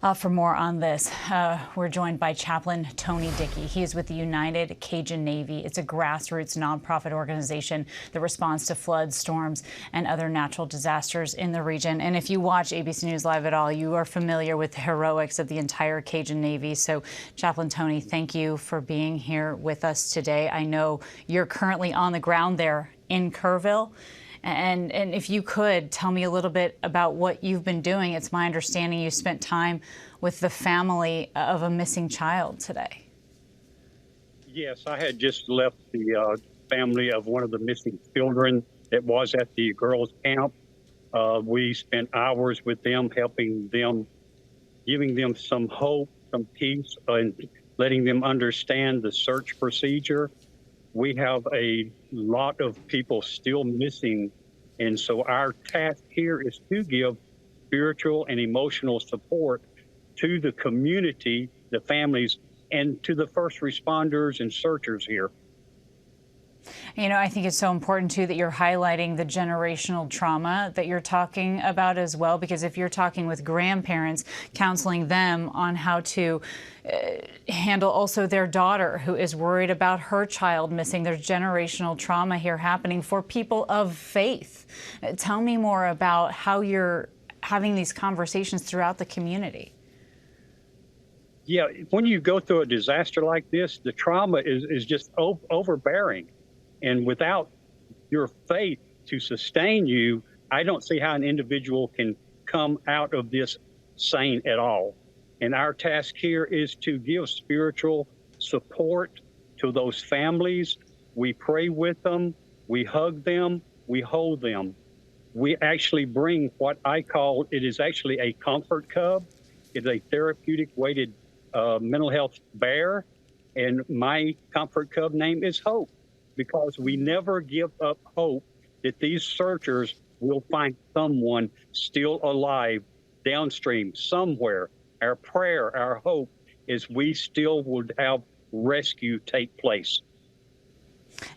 For more on this, we're joined by Chaplain Tony Dickey. He is with the United Cajun Navy. It's a grassroots nonprofit organization that responds to floods, storms, and other natural disasters in the region. And if you watch ABC News Live at all, you are familiar with the heroics of the entire Cajun Navy. So, Chaplain Tony, thank you for being here with us today. I know you're currently on the ground there in Kerrville. And if you could tell me a little bit about what you've been doing. It's my understanding you spent time with the family of a missing child today. Yes, I had just left the family of one of the missing children that was at the girls' camp. We spent hours with them, helping them, giving them some hope, some peace, and letting them understand the search procedure. We have a lot of people still missing, and so our task here is to give spiritual and emotional support to the community, the families, and to the first responders and searchers here. You know, I think it's so important, too, that you're highlighting the generational trauma that you're talking about as well, because if you're talking with grandparents, counseling them on how to handle also their daughter who is worried about her child missing, there's generational trauma here happening for people of faith. Tell me more about how you're having these conversations throughout the community. Yeah, when you go through a disaster like this, the trauma is just overbearing. And without your faith to sustain you, I don't see how an individual can come out of this sane at all. And our task here is to give spiritual support to those families. We pray with them, we hug them, we hold them. We actually bring what I call, it is actually a comfort cub. It's a therapeutic weighted mental health bear. And my comfort cub name is Hope, because we never give up hope that these searchers will find someone still alive downstream somewhere. Our prayer, our hope is we still would have rescue take place.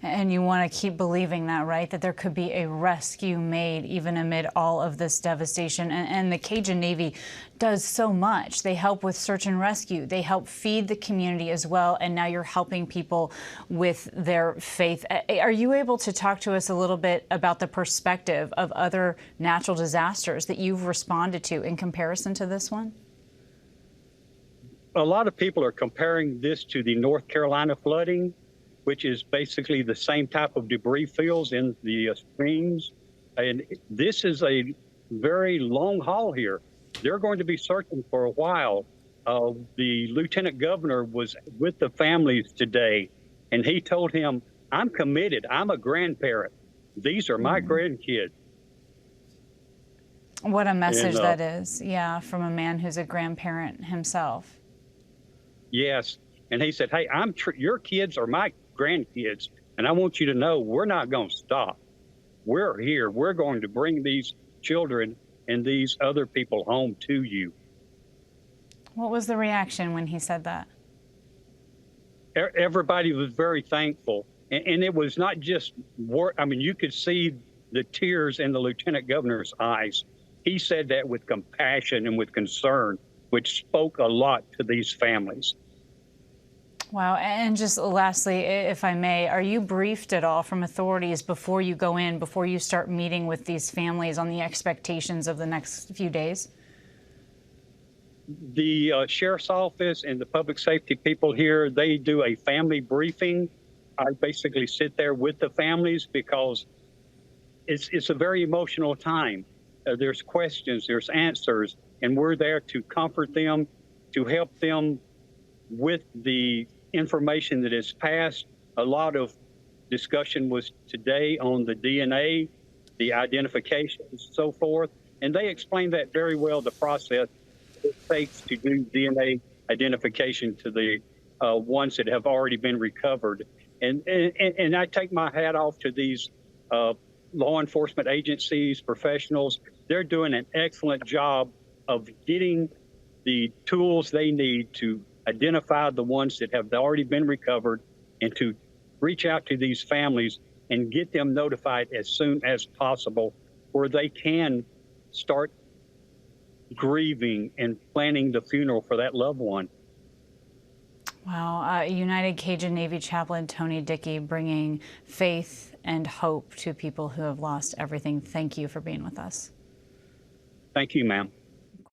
And you want to keep believing that, right? That there could be a rescue made even amid all of this devastation. And the Cajun Navy does so much. They help with search and rescue. They help feed the community as well. And now you're helping people with their faith. Are you able to talk to us a little bit about the perspective of other natural disasters that you've responded to in comparison to this one? A lot of people are comparing this to the North Carolina flooding, which is basically the same type of debris fields in the streams. And this is a very long haul here. They're going to be searching for a while. The lieutenant governor was with the families today, and he told him, I'm committed. I'm a grandparent. These are my grandkids. What a message that is, yeah, from a man who's a grandparent himself. Yes, and he said, hey, your kids are my grandkids, and I want you to know we're not going to stop. We're here. We're going to bring these children and these other people home to you. What was the reaction when he said that? Everybody was very thankful, and it was not just work. I mean, you could see the tears in the lieutenant governor's eyes. He said that with compassion and with concern, which spoke a lot to these families. Wow. And just lastly, if I may, are you briefed at all from authorities before you go in, before you start meeting with these families on the expectations of the next few days? The sheriff's office and the public safety people here, they do a family briefing. I basically sit there with the families because it's a very emotional time. There's questions, there's answers, and we're there to comfort them, to help them with the information that is passed. A lot of discussion was today on the DNA, the identification, and so forth. And they explained that very well, the process it takes to do DNA identification to the ones that have already been recovered. And I take my hat off to these law enforcement agencies, professionals. They're doing an excellent job of getting the tools they need to identify the ones that have already been recovered and to reach out to these families and get them notified as soon as possible where they can start grieving and planning the funeral for that loved one. Wow. United Cajun Navy chaplain Tony Dickey, bringing faith and hope to people who have lost everything. Thank you for being with us. Thank you, ma'am.